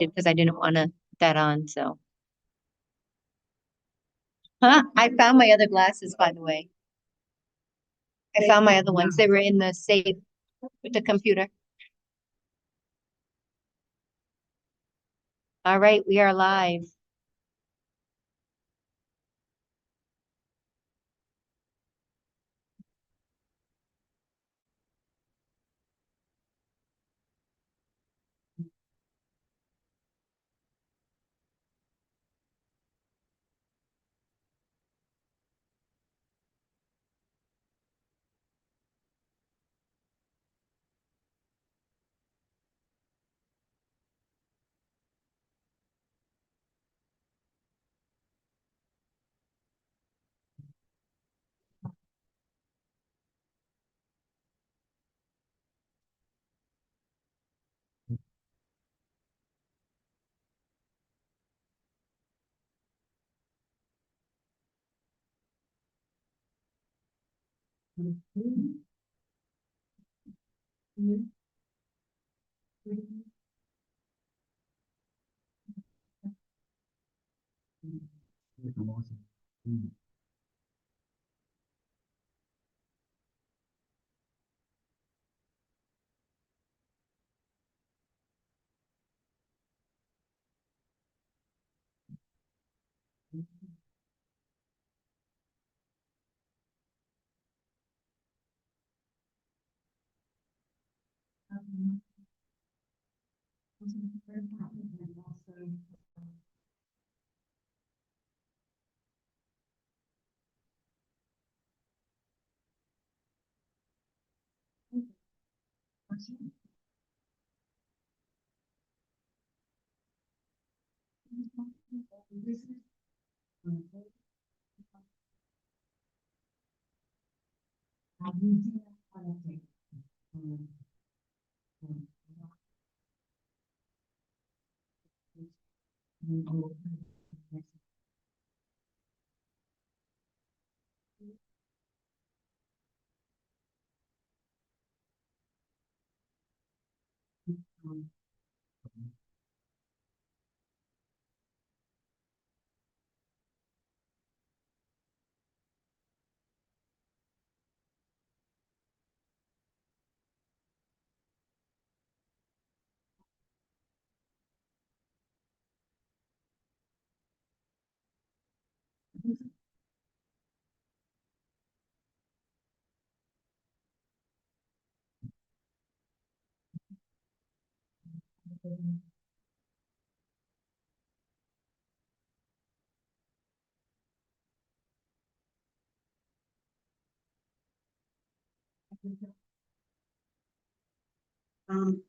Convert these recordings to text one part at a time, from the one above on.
because I didn't want to put that on, so. Huh? I found my other glasses, by the way. I found my other ones. They were in the safe with the computer. All right, we are live.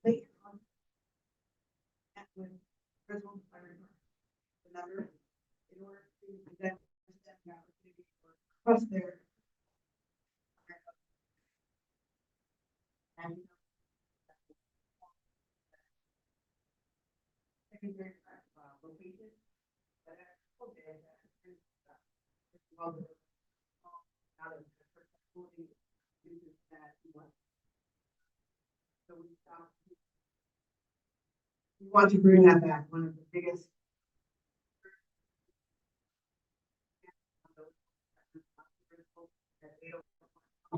Later on, with Griswold Fire Department, in order to present the opportunity for across their and secondary location, but well, out of the facility uses that so we want to bring that back. One of the biggest that they don't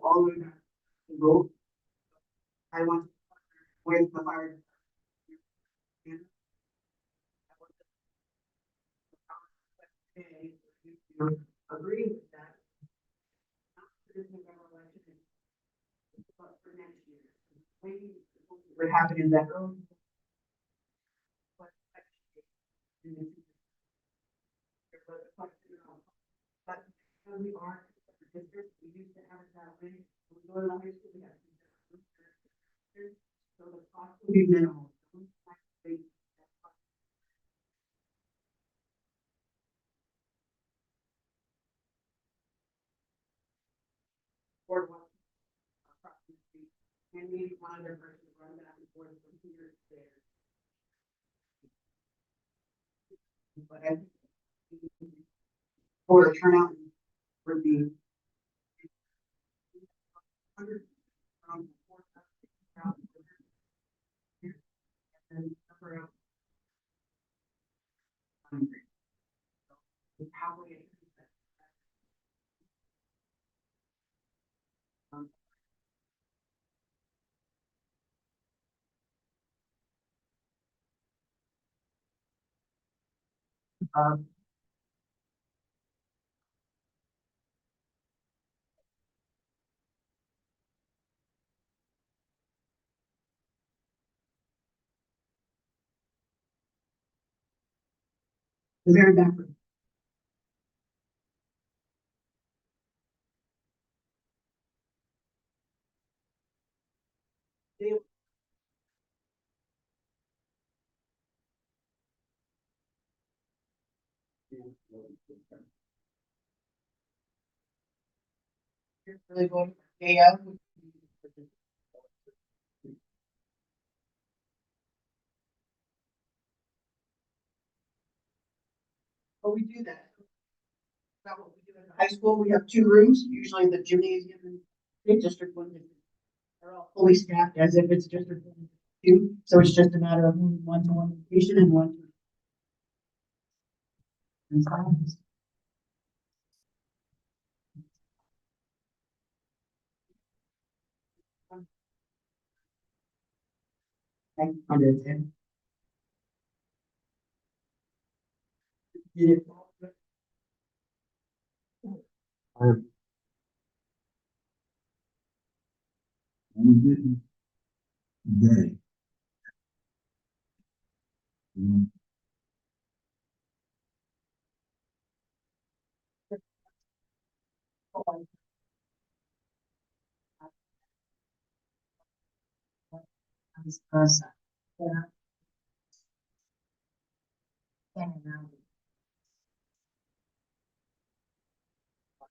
all the way back to vote. I want to partner with the fire department. Agree with that. Not for this November election, but for next year. Maybe what happened in that early. But we are districts, we used to have it that way. We go to the high school, we have so the cost will be minimal. Or what? And maybe one other person to run back and forth from here to there. But I think for turnout would be 100 from 4,000 and number of hungry. Halfway. Um, the very backward. Really going day out. But we do that. Not what we do in high school. We have two rooms, usually the gymnasium and the district one. Are all fully staffed as if it's district one and two. So it's just a matter of moving one to one location and one to. And so, I understand. Did it. We didn't today. Mm, Vice versa. Yeah.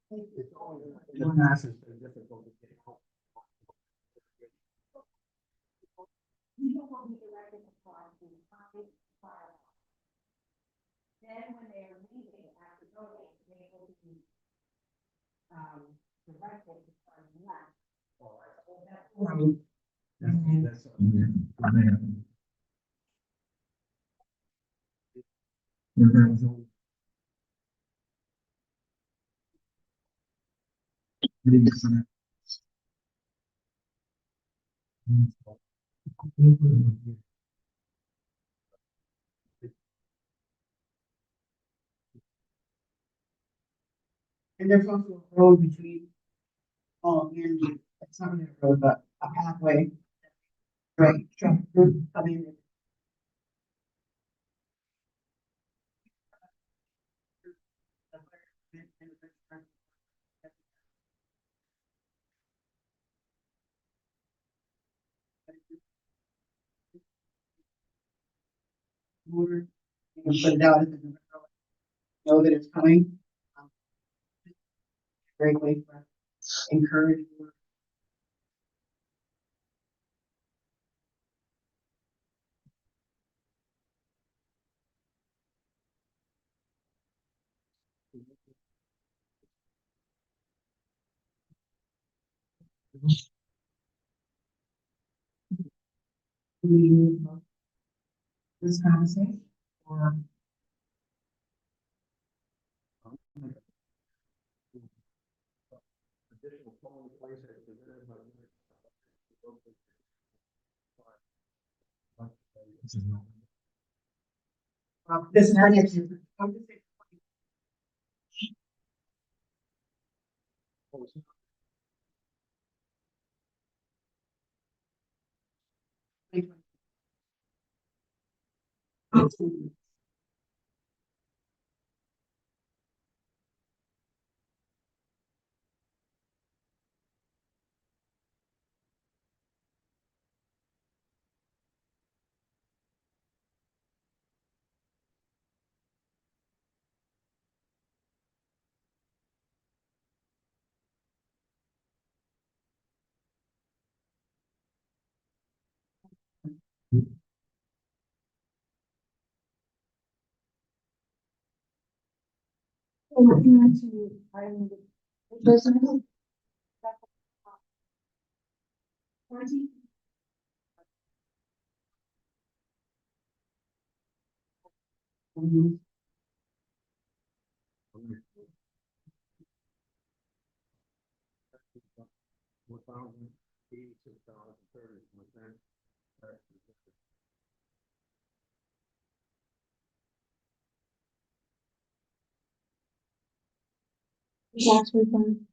The past has been difficult to get help. Then when they are leaving after voting, they will be, directed to find left. That's something. Yeah, that was all. I didn't see that. And there's also a road between all and you. It's not really a road, but a pathway. Right, truck group coming in. Motor, you can put it out if it's know that it's coming. Um, Great way for encourage. This conversation or. Additional polling places presented by. This is not. This is how you. $4,086.30. Tax refund.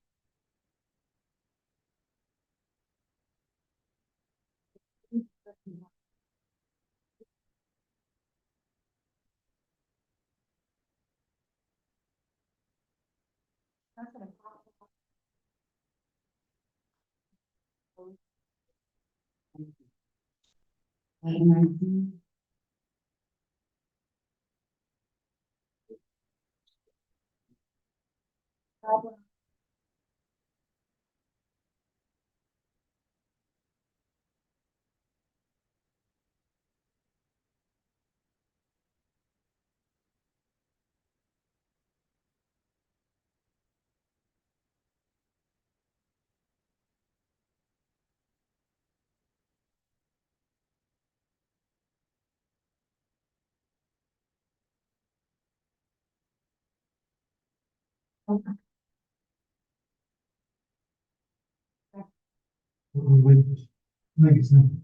Make it simple.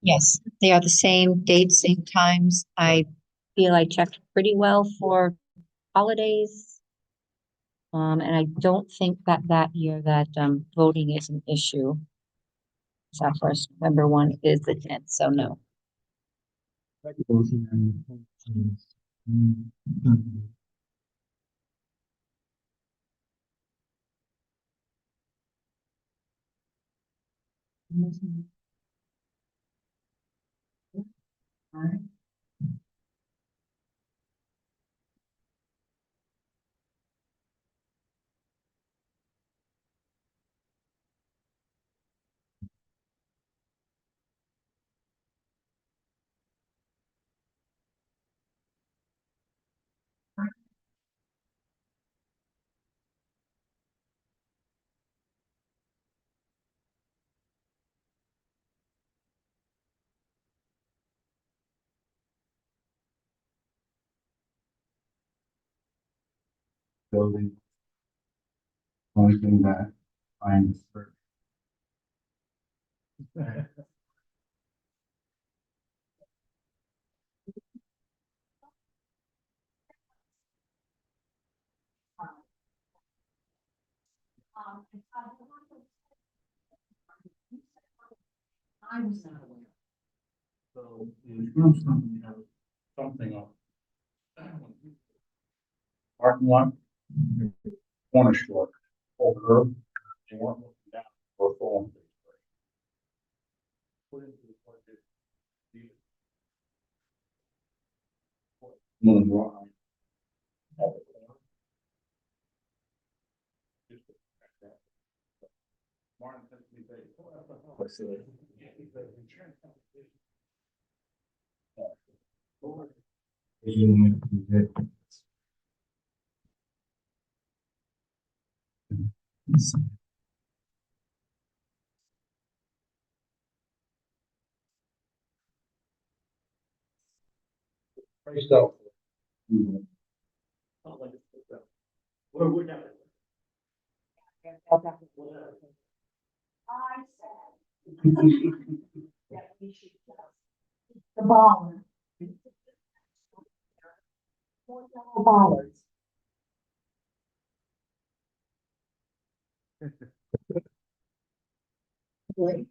Yes, they are the same dates, same times. I feel I checked pretty well for holidays. And I don't think that that year that voting is an issue. So our first November one is the 10th, so no. Building. Only thing that I'm. So, in terms of, something up. Parking lot. Corner store, full curb, they weren't looking down for a full. Put into the budget. Move on. At the corner. Just to protect that. Martin said to me, I said, yeah, he said, insurance company. Priced out. What would that? I said. That we should just. The baller. Four yellow ballers. Great.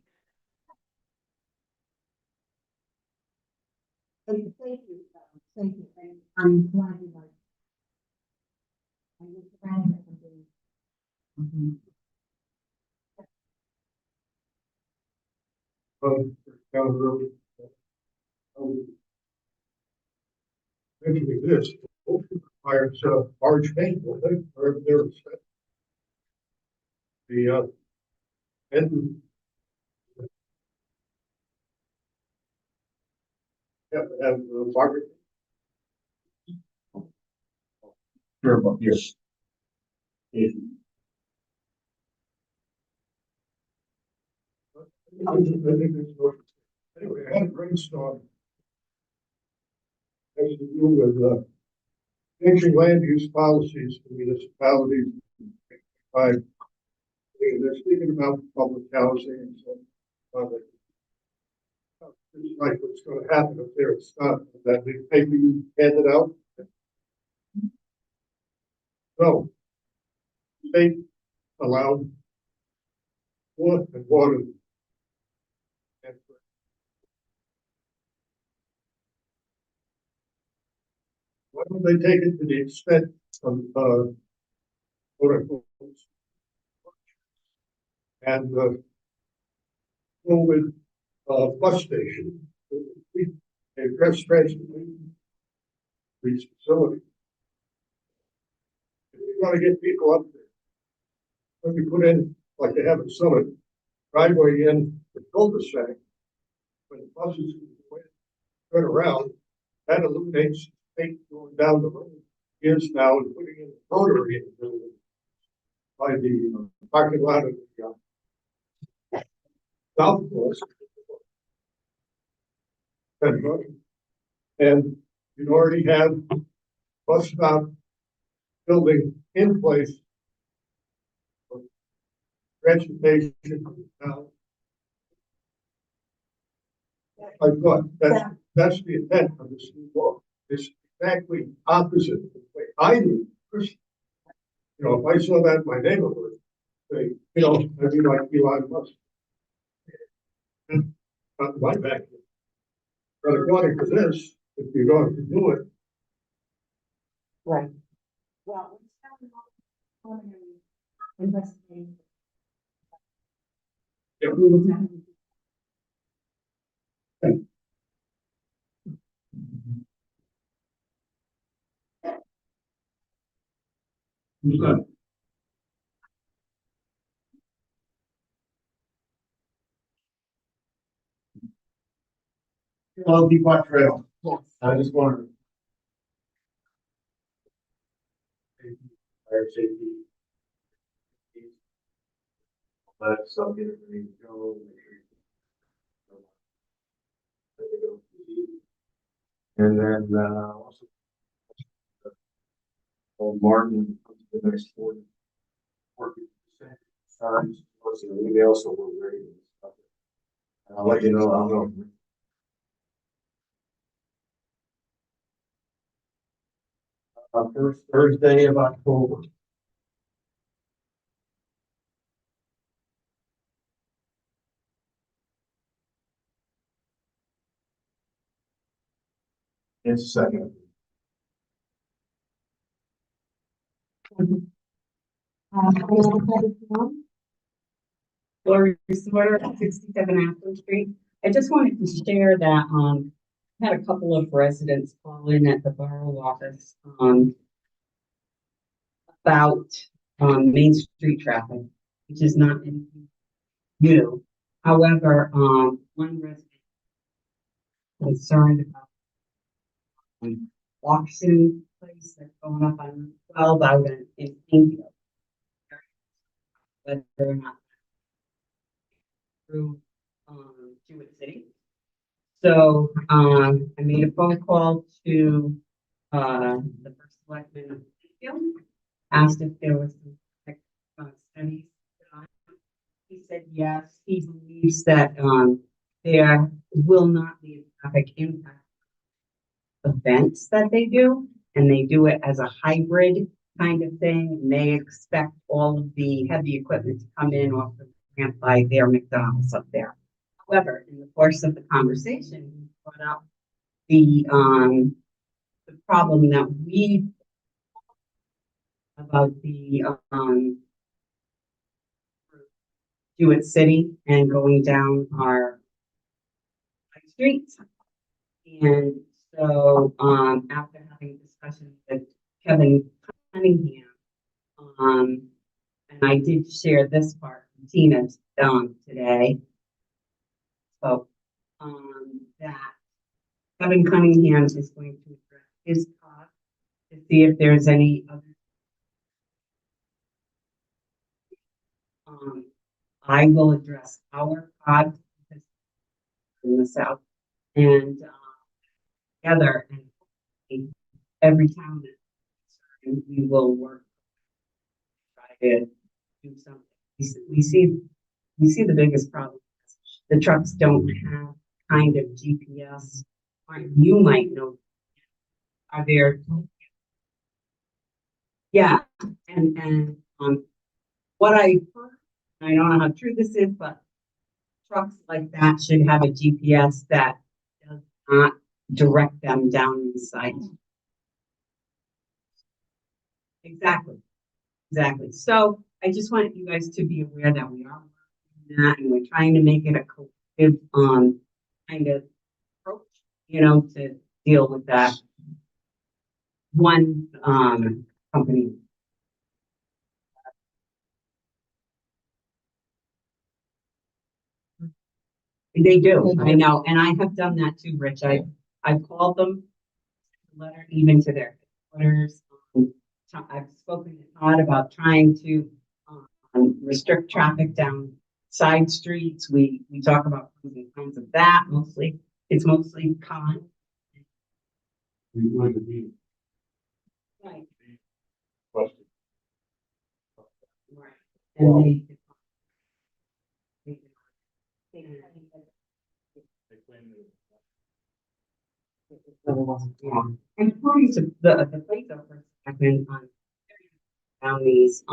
Thank you, thank you, and I'm glad you like. I was glad that I'm doing. Down the road. Eventually this, requires large paint, will they, or they're set. The, and. Yeah, and Margaret. Sure, about yes. Anyway, I had a brainstorm. Has to do with changing land use policies for municipalities. By they're speaking about public housing and so on. It's like what's going to happen if there's not that big paper you handed out. So, state allowed wood and water. And why don't they take it to the extent of quote unquote and go with bus station, a press transportation, these facilities. If you want to get people up there, when you put in, like they have in Summit, driveway in the cul-de-sac, when the buses turn around, that eliminates state going down the road years now and putting in the rotary in the building by the parking lot of the golf course. And you already have bus stop building in place for transportation now. I thought that's the intent of this new law. It's exactly opposite of the way I do. You know, if I saw that in my neighborhood, say, you know, I'd be like Elon Musk. Not my backyard. But according to this, if you're going to do it, Right. Well, it's still an investigation. Yeah. We will definitely. who's that? Hello, Peapod Trail. Yes. I just wanted. Fire safety. Let some get it ready to go. And then also Martin, the next 40%. Times, what's the email, so we're ready. And I'll let you know, I'll know. First Thursday of October. It's second. Any other public forum? Lori Sweater at 67 Aspen Street. I just wanted to share that, I had a couple of residents call in at the borough office, about, Main Street traffic, which is not anything new. However, one resident concerned about auction place that's going up on 12 out in Plainfield. Whether or not through Jewett City. So I made a phone call to the first selectman of asked if there was some like, studies done. He said yes, he believes that there will not be a traffic impact events that they do, and they do it as a hybrid kind of thing. And they expect all of the heavy equipment to come in off the ramp by their McDonald's up there. However, in the course of the conversation, we brought up the problem that we about the Hewitt City and going down our streets. And so after having discussions with Kevin Cunningham, and I did share this part with Tina today. So that Kevin Cunningham is going to address his cost to see if there's any other. I will address our cost in the south and together and every town that we will work try to do something. We see the biggest problem. The trucks don't have kind of GPS. Or you might know. Are there? Yeah, and what I heard, I don't know how true this is, but trucks like that should have a GPS that does not direct them down the site. Exactly. Exactly. So I just want you guys to be aware that we are working on that and we're trying to make it a collective kind of approach, to deal with that one company. They do, I know, and I have done that too, Rich. I've called them, letter even to their headquarters. I've spoken to Todd about trying to restrict traffic down side streets. We talk about pros and cons of that. It's mostly con. We would be Right. busted. Right. And and according to the place over I've been on down these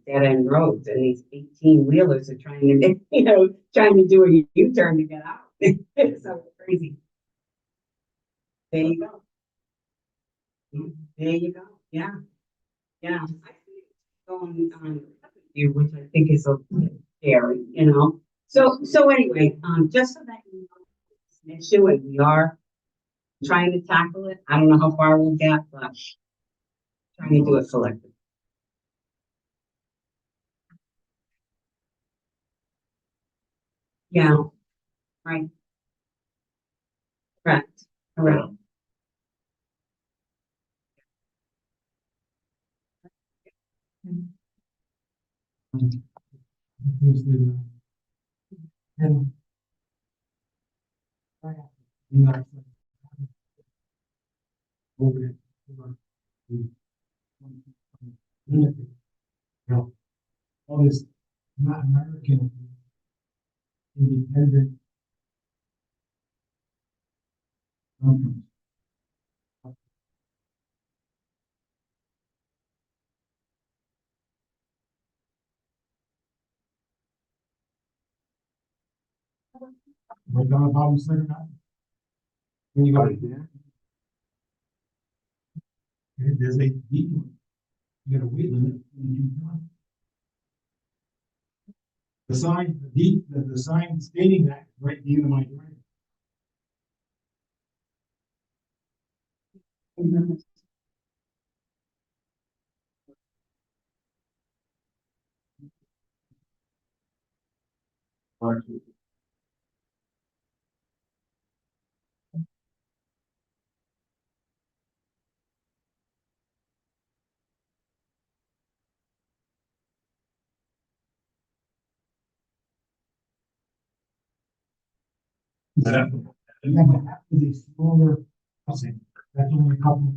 dead end roads and these 18 wheelers are trying to trying to do a U-turn to get out. It's so crazy. There you go. There you go. Yeah. Yeah. I see it going on here, which I think is a bit scary, So anyway, just so that you know it's an issue and we are trying to tackle it. I don't know how far we'll get, but trying to do it collectively. Yeah, right. Correct. Correct. All this not American independent companies. Right down the bottom center now. When you go there, there's a deep one. You got a weight limit when you do. The sign, the sign stating that right at the end of my driveway. That is a smaller housing. That's only a couple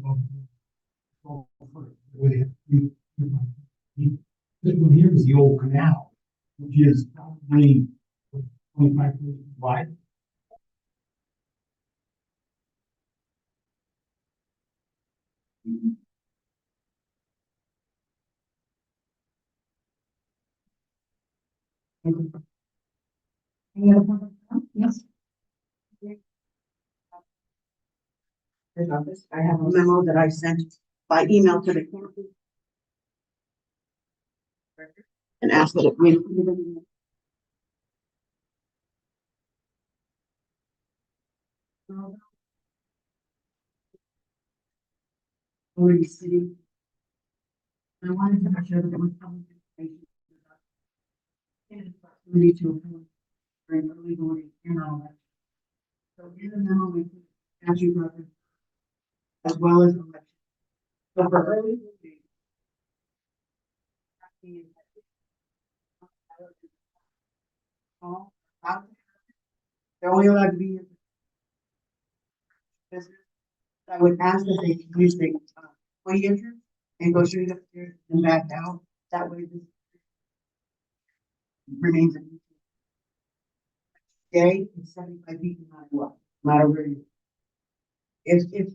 of This one here is the old canal, which is probably 25 feet wide. Any other public comment? Yes. Office, I have a memo that I sent by email to the campus. And asked that it be included in the. Already sitting. I wanted to make sure that it was public information. And proximity to approve during early voting and all that. So in the memo, we put statute reference as well as election. So for early voting. They're only allowed to be in business. I would ask that they use the employee entrance and go straight upstairs and back out. That way this remains a day and 75 feet no matter what, no matter where you. If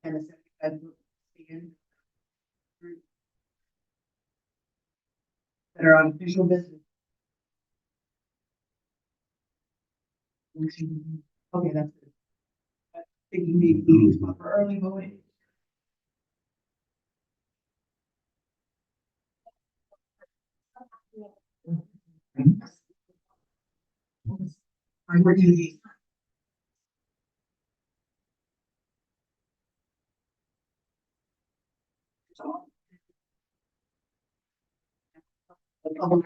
and a 75 foot stand that are on official business. Okay, that's good. I think you need meetings for early voting. I'm working these. The public.